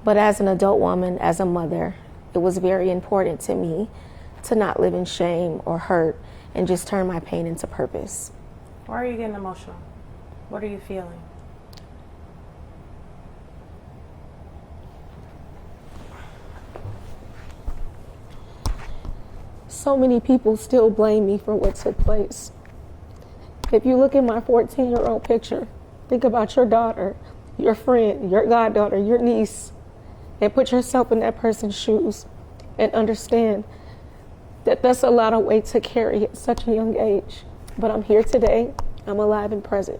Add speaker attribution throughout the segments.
Speaker 1: But as an adult woman, as a mother, it was very important to me to not live in shame or hurt and just turn my pain into purpose.
Speaker 2: Why are you getting emotional? What are you feeling?
Speaker 1: So many people still blame me for what took place. If you look at my 14-year-old picture, think about your daughter, your friend, your goddaughter, your niece, and put yourself in that person's shoes and understand that that's a lot of weight to carry at such a young age. But I'm here today. I'm alive and present.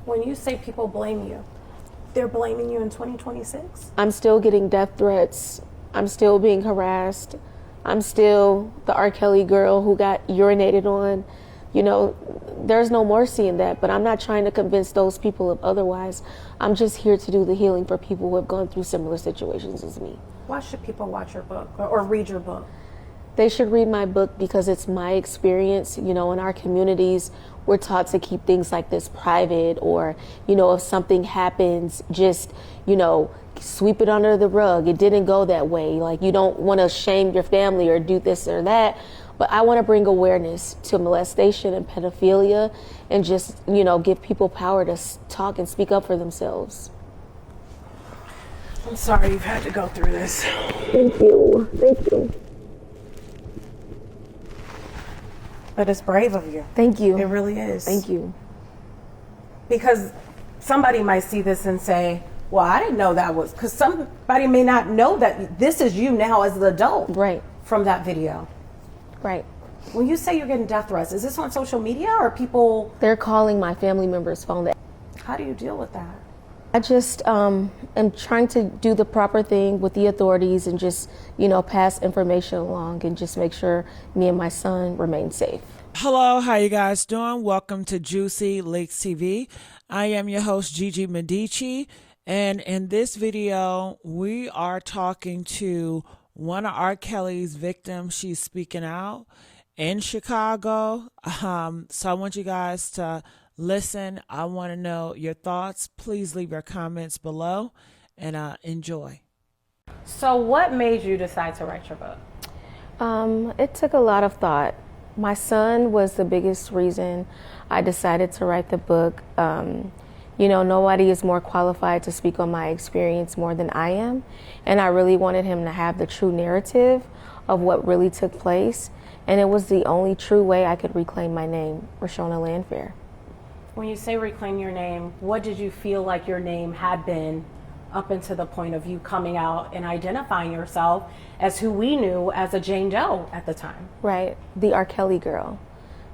Speaker 2: When you say people blame you, they're blaming you in 2026?
Speaker 1: I'm still getting death threats. I'm still being harassed. I'm still the R. Kelly girl who got urinated on. You know, there's no mercy in that, but I'm not trying to convince those people of otherwise. I'm just here to do the healing for people who have gone through similar situations as me.
Speaker 2: Why should people watch your book or read your book?
Speaker 1: They should read my book because it's my experience. You know, in our communities, we're taught to keep things like this private, or, you know, if something happens, just, you know, sweep it under the rug. It didn't go that way. Like, you don't want to shame your family or do this or that. But I want to bring awareness to molestation and pedophilia and just, you know, give people power to talk and speak up for themselves.
Speaker 2: I'm sorry you've had to go through this.
Speaker 1: Thank you. Thank you.
Speaker 2: But it's brave of you.
Speaker 1: Thank you.
Speaker 2: It really is.
Speaker 1: Thank you.
Speaker 2: Because somebody might see this and say, well, I didn't know that was, because somebody may not know that this is you now as an adult.
Speaker 1: Right.
Speaker 2: From that video.
Speaker 1: Right.
Speaker 2: When you say you're getting death threats, is this on social media or people?
Speaker 1: They're calling my family member's phone.
Speaker 2: How do you deal with that?
Speaker 1: I just am trying to do the proper thing with the authorities and just, you know, pass information along and just make sure me and my son remain safe.
Speaker 3: Hello, how you guys doing? Welcome to Juicy Leaks TV. I am your host, Gigi Medici, and in this video, we are talking to one of R. Kelly's victims. She's speaking out in Chicago. So I want you guys to listen. I want to know your thoughts. Please leave your comments below and enjoy.
Speaker 2: So what made you decide to write your book?
Speaker 1: It took a lot of thought. My son was the biggest reason I decided to write the book. You know, nobody is more qualified to speak on my experience more than I am. And I really wanted him to have the true narrative of what really took place. And it was the only true way I could reclaim my name, Rashona Landfair.
Speaker 2: When you say reclaim your name, what did you feel like your name had been up until the point of you coming out and identifying yourself as who we knew as a Jane Doe at the time?
Speaker 1: Right, the R. Kelly girl.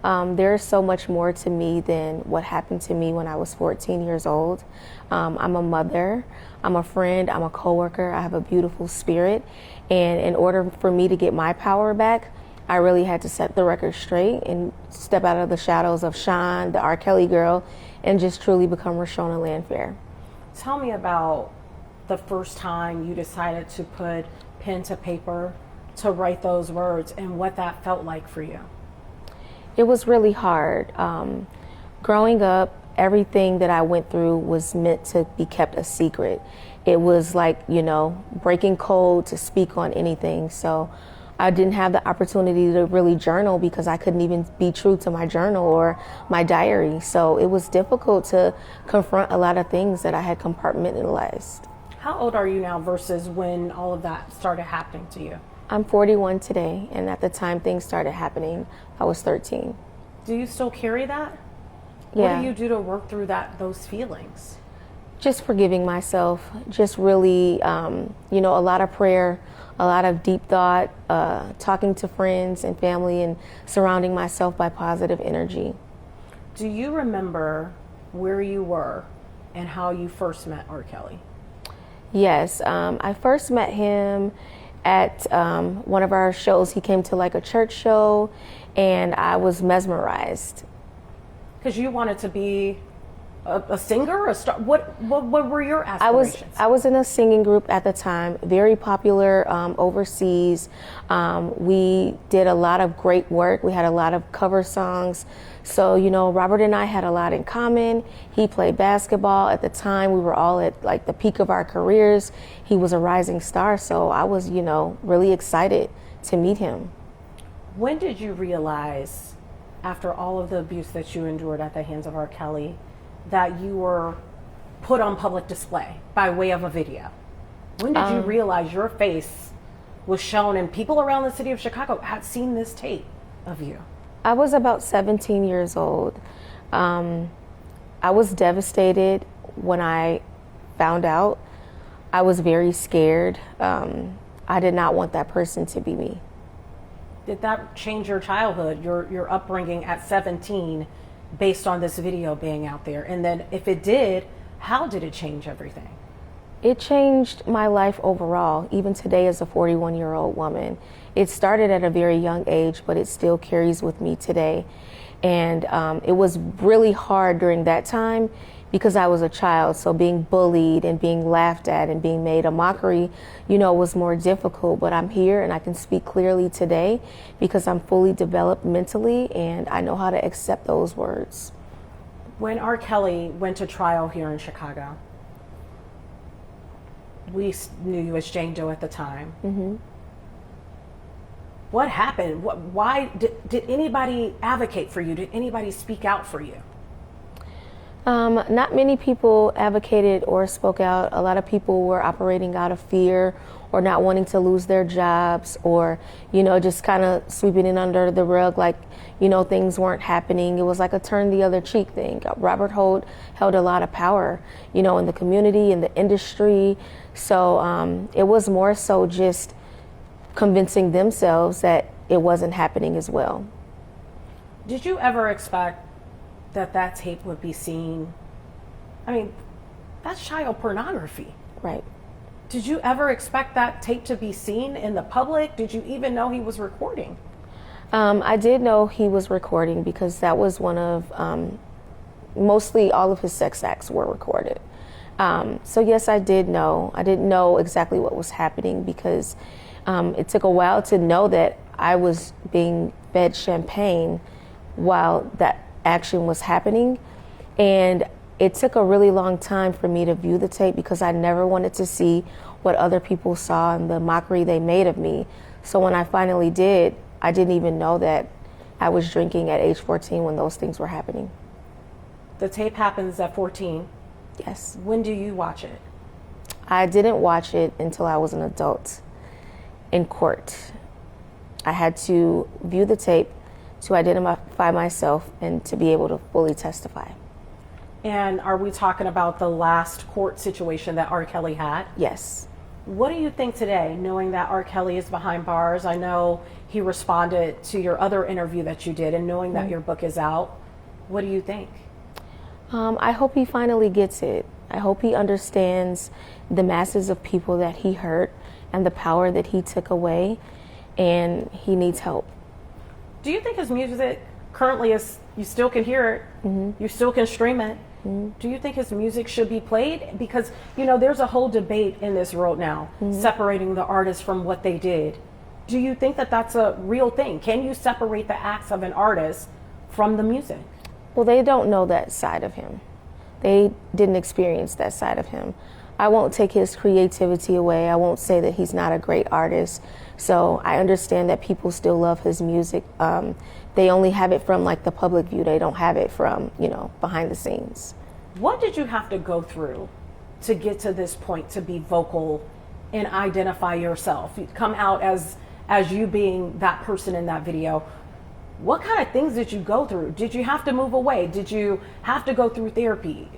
Speaker 1: There's so much more to me than what happened to me when I was 14 years old. I'm a mother, I'm a friend, I'm a coworker, I have a beautiful spirit. And in order for me to get my power back, I really had to set the record straight and step out of the shadows of Sean, the R. Kelly girl, and just truly become Rashona Landfair.
Speaker 2: Tell me about the first time you decided to put pen to paper to write those words and what that felt like for you.
Speaker 1: It was really hard. Growing up, everything that I went through was meant to be kept a secret. It was like, you know, breaking code to speak on anything. So I didn't have the opportunity to really journal because I couldn't even be true to my journal or my diary. So it was difficult to confront a lot of things that I had compartmentalized.
Speaker 2: How old are you now versus when all of that started happening to you?
Speaker 1: I'm 41 today, and at the time things started happening, I was 13.
Speaker 2: Do you still carry that?
Speaker 1: Yeah.
Speaker 2: What do you do to work through those feelings?
Speaker 1: Just forgiving myself, just really, you know, a lot of prayer, a lot of deep thought, talking to friends and family, and surrounding myself by positive energy.
Speaker 2: Do you remember where you were and how you first met R. Kelly?
Speaker 1: Yes, I first met him at one of our shows. He came to like a church show, and I was mesmerized.
Speaker 2: Because you wanted to be a singer, a star? What were your
Speaker 1: I was
Speaker 2: aspirations?
Speaker 1: I was in a singing group at the time, very popular overseas. We did a lot of great work. We had a lot of cover songs. So, you know, Robert and I had a lot in common. He played basketball at the time. We were all at like the peak of our careers. He was a rising star. So I was, you know, really excited to meet him.
Speaker 2: When did you realize, after all of the abuse that you endured at the hands of R. Kelly, that you were put on public display by way of a video? When did you realize your face was shown and people around the city of Chicago had seen this tape of you?
Speaker 1: I was about 17 years old. I was devastated when I found out. I was very scared. I did not want that person to be me.
Speaker 2: Did that change your childhood, your upbringing at 17, based on this video being out there? And then if it did, how did it change everything?
Speaker 1: It changed my life overall, even today as a 41-year-old woman. It started at a very young age, but it still carries with me today. And it was really hard during that time because I was a child. So being bullied and being laughed at and being made a mockery, you know, was more difficult. But I'm here and I can speak clearly today because I'm fully developed mentally and I know how to accept those words.
Speaker 2: When R. Kelly went to trial here in Chicago, we knew you as Jane Doe at the time.
Speaker 1: Mm-hmm.
Speaker 2: What happened? Why did anybody advocate for you? Did anybody speak out for you?
Speaker 1: Not many people advocated or spoke out. A lot of people were operating out of fear or not wanting to lose their jobs or, you know, just kind of sweeping it under the rug like, you know, things weren't happening. It was like a turn the other cheek thing. Robert Holt held a lot of power, you know, in the community, in the industry. So it was more so just convincing themselves that it wasn't happening as well.
Speaker 2: Did you ever expect that tape would be seen? I mean, that's child pornography.
Speaker 1: Right.
Speaker 2: Did you ever expect that tape to be seen in the public? Did you even know he was recording?
Speaker 1: I did know he was recording because that was one of, mostly all of his sex acts were recorded. So yes, I did know. I didn't know exactly what was happening because it took a while to know that I was being fed champagne while that action was happening. And it took a really long time for me to view the tape because I never wanted to see what other people saw and the mockery they made of me. So when I finally did, I didn't even know that I was drinking at age 14 when those things were happening.
Speaker 2: The tape happens at 14.
Speaker 1: Yes.
Speaker 2: When do you watch it?
Speaker 1: I didn't watch it until I was an adult in court. I had to view the tape to identify myself and to be able to fully testify.
Speaker 2: And are we talking about the last court situation that R. Kelly had?
Speaker 1: Yes.
Speaker 2: What do you think today, knowing that R. Kelly is behind bars? I know he responded to your other interview that you did, and knowing that your book is out, what do you think?
Speaker 1: I hope he finally gets it. I hope he understands the masses of people that he hurt and the power that he took away, and he needs help.
Speaker 2: Do you think his music currently is, you still can hear it, you still can stream it? Do you think his music should be played? Because, you know, there's a whole debate in this world now, separating the artist from what they did. Do you think that that's a real thing? Can you separate the acts of an artist from the music?
Speaker 1: Well, they don't know that side of him. They didn't experience that side of him. I won't take his creativity away. I won't say that he's not a great artist. So I understand that people still love his music. They only have it from like the public view. They don't have it from, you know, behind the scenes.
Speaker 2: What did you have to go through to get to this point, to be vocal and identify yourself? You come out as you being that person in that video. What kind of things did you go through? Did you have to move away? Did you have to go through therapy?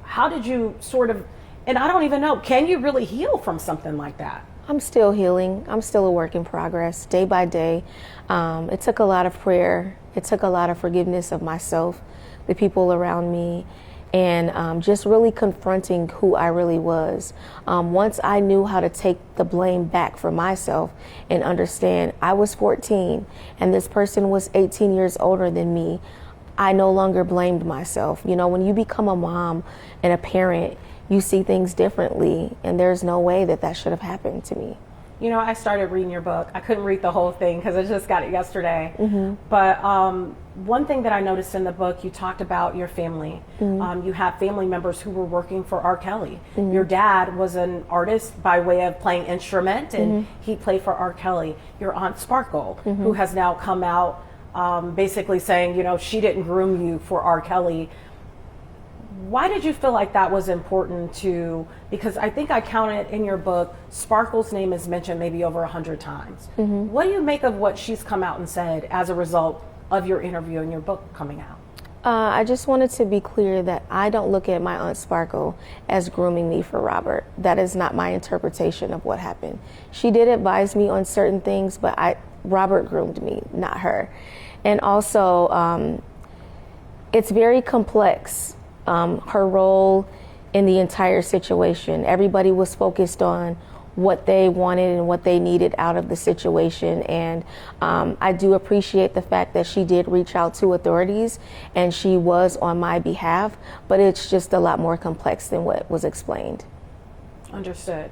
Speaker 2: How did you sort of, and I don't even know, can you really heal from something like that?
Speaker 1: I'm still healing. I'm still a work in progress, day by day. It took a lot of prayer. It took a lot of forgiveness of myself, the people around me, and just really confronting who I really was. Once I knew how to take the blame back for myself and understand I was 14 and this person was 18 years older than me, I no longer blamed myself. You know, when you become a mom and a parent, you see things differently, and there's no way that that should have happened to me.
Speaker 2: You know, I started reading your book. I couldn't read the whole thing because I just got it yesterday. But one thing that I noticed in the book, you talked about your family. You have family members who were working for R. Kelly. Your dad was an artist by way of playing instrument, and he played for R. Kelly. Your Aunt Sparkle, who has now come out basically saying, you know, she didn't groom you for R. Kelly. Why did you feel like that was important to, because I think I counted in your book, Sparkle's name is mentioned maybe over 100 times. What do you make of what she's come out and said as a result of your interview and your book coming out?
Speaker 1: I just wanted to be clear that I don't look at my Aunt Sparkle as grooming me for Robert. That is not my interpretation of what happened. She did advise me on certain things, but Robert groomed me, not her. And also, it's very complex. Her role in the entire situation. Everybody was focused on what they wanted and what they needed out of the situation. And I do appreciate the fact that she did reach out to authorities and she was on my behalf, but it's just a lot more complex than what was explained.
Speaker 2: Understood.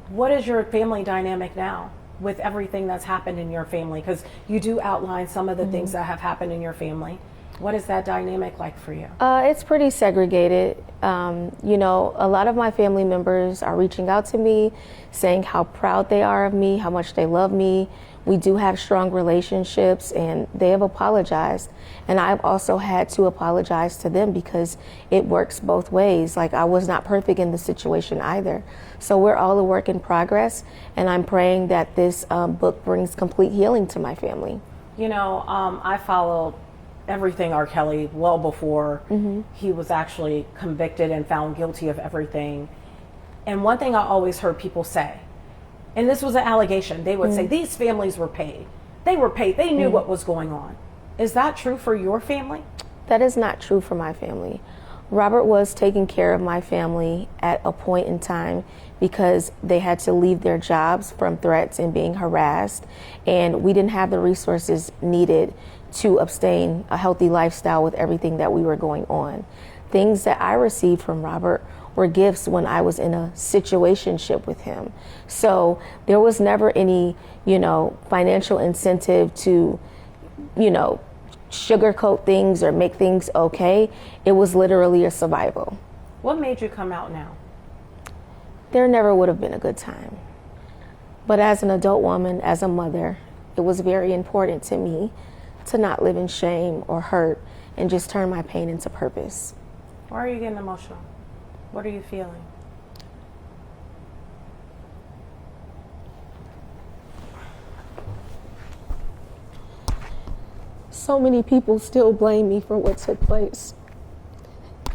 Speaker 2: What is your family dynamic now with everything that's happened in your family? Because you do outline some of the things that have happened in your family. What is that dynamic like for you?
Speaker 1: It's pretty segregated. You know, a lot of my family members are reaching out to me, saying how proud they are of me, how much they love me. We do have strong relationships, and they have apologized. And I've also had to apologize to them because it works both ways. Like, I was not perfect in the situation either. So we're all a work in progress, and I'm praying that this book brings complete healing to my family.
Speaker 2: You know, I followed everything R. Kelly well before he was actually convicted and found guilty of everything. And one thing I always heard people say, and this was an allegation, they would say these families were paid. They were paid. They knew what was going on. Is that true for your family?
Speaker 1: That is not true for my family. Robert was taking care of my family at a point in time because they had to leave their jobs from threats and being harassed, and we didn't have the resources needed to abstain a healthy lifestyle with everything that we were going on. Things that I received from Robert were gifts when I was in a situationship with him. So there was never any, you know, financial incentive to, you know, sugarcoat things or make things okay. It was literally a survival.
Speaker 2: What made you come out now?
Speaker 1: There never would have been a good time. But as an adult woman, as a mother, it was very important to me to not live in shame or hurt and just turn my pain into purpose.
Speaker 2: Why are you getting emotional? What are you feeling?
Speaker 1: So many people still blame me for what took place.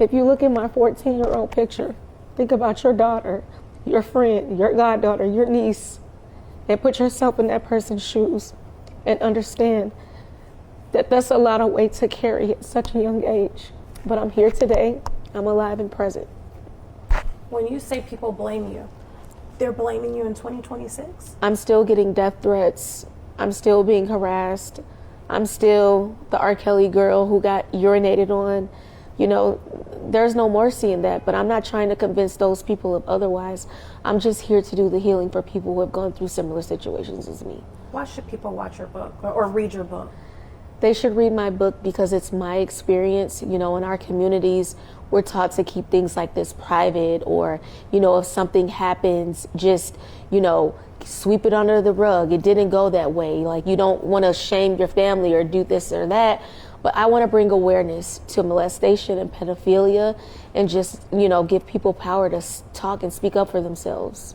Speaker 1: If you look at my 14-year-old picture, think about your daughter, your friend, your goddaughter, your niece, and put yourself in that person's shoes and understand that that's a lot of weight to carry at such a young age. But I'm here today. I'm alive and present.
Speaker 2: When you say people blame you, they're blaming you in 2026?
Speaker 1: I'm still getting death threats. I'm still being harassed. I'm still the R. Kelly girl who got urinated on. You know, there's no mercy in that, but I'm not trying to convince those people of otherwise. I'm just here to do the healing for people who have gone through similar situations as me.
Speaker 2: Why should people watch your book or read your book?
Speaker 1: They should read my book because it's my experience. You know, in our communities, we're taught to keep things like this private, or, you know, if something happens, just, you know, sweep it under the rug. It didn't go that way. Like, you don't want to shame your family or do this or that. But I want to bring awareness to molestation and pedophilia and just, you know, give people power to talk and speak up for themselves.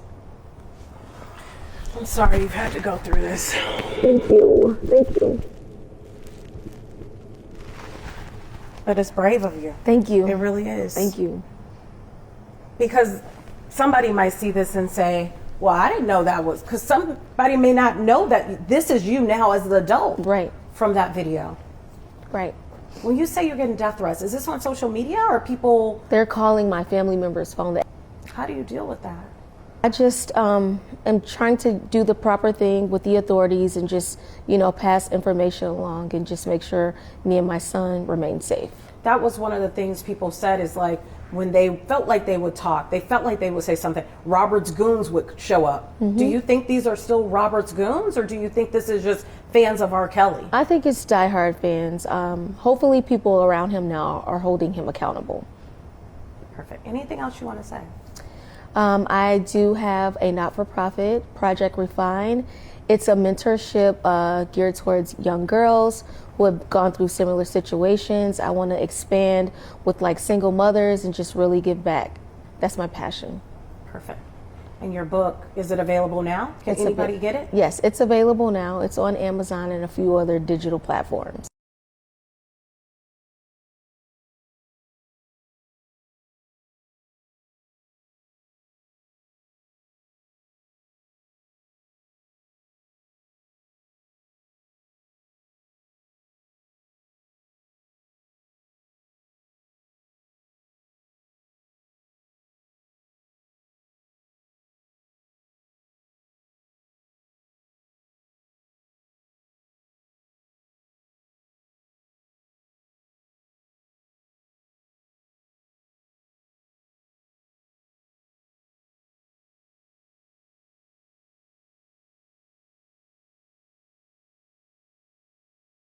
Speaker 2: I'm sorry you've had to go through this.
Speaker 1: Thank you. Thank you.
Speaker 2: But it's brave of you.
Speaker 1: Thank you.
Speaker 2: It really is.
Speaker 1: Thank you.
Speaker 2: Because somebody might see this and say, well, I didn't know that was, because somebody may not know that this is you now as an adult.
Speaker 1: Right.
Speaker 2: From that video.
Speaker 1: Right.
Speaker 2: When you say you're getting death threats, is this on social media or people?
Speaker 1: They're calling my family members' phone.
Speaker 2: How do you deal with that?
Speaker 1: I just, am trying to do the proper thing with the authorities and just, pass information along and just make sure me and my son remain safe.
Speaker 2: That was one of the things people said is like when they felt like they would talk, they felt like they would say something, Robert's goons would show up. Do you think these are still Robert's goons, or do you think this is just fans of R. Kelly?
Speaker 1: I think it's diehard fans. Hopefully people around him now are holding him accountable.
Speaker 2: Perfect. Anything else you want to say?
Speaker 1: I do have a not-for-profit, Project Refine. It's a mentorship geared towards young girls who have gone through similar situations. I want to expand with like single mothers and just really give back. That's my passion.
Speaker 2: Perfect. And your book, is it available now? Can anybody get it?
Speaker 1: Yes, it's available now. It's on Amazon and a few other digital platforms.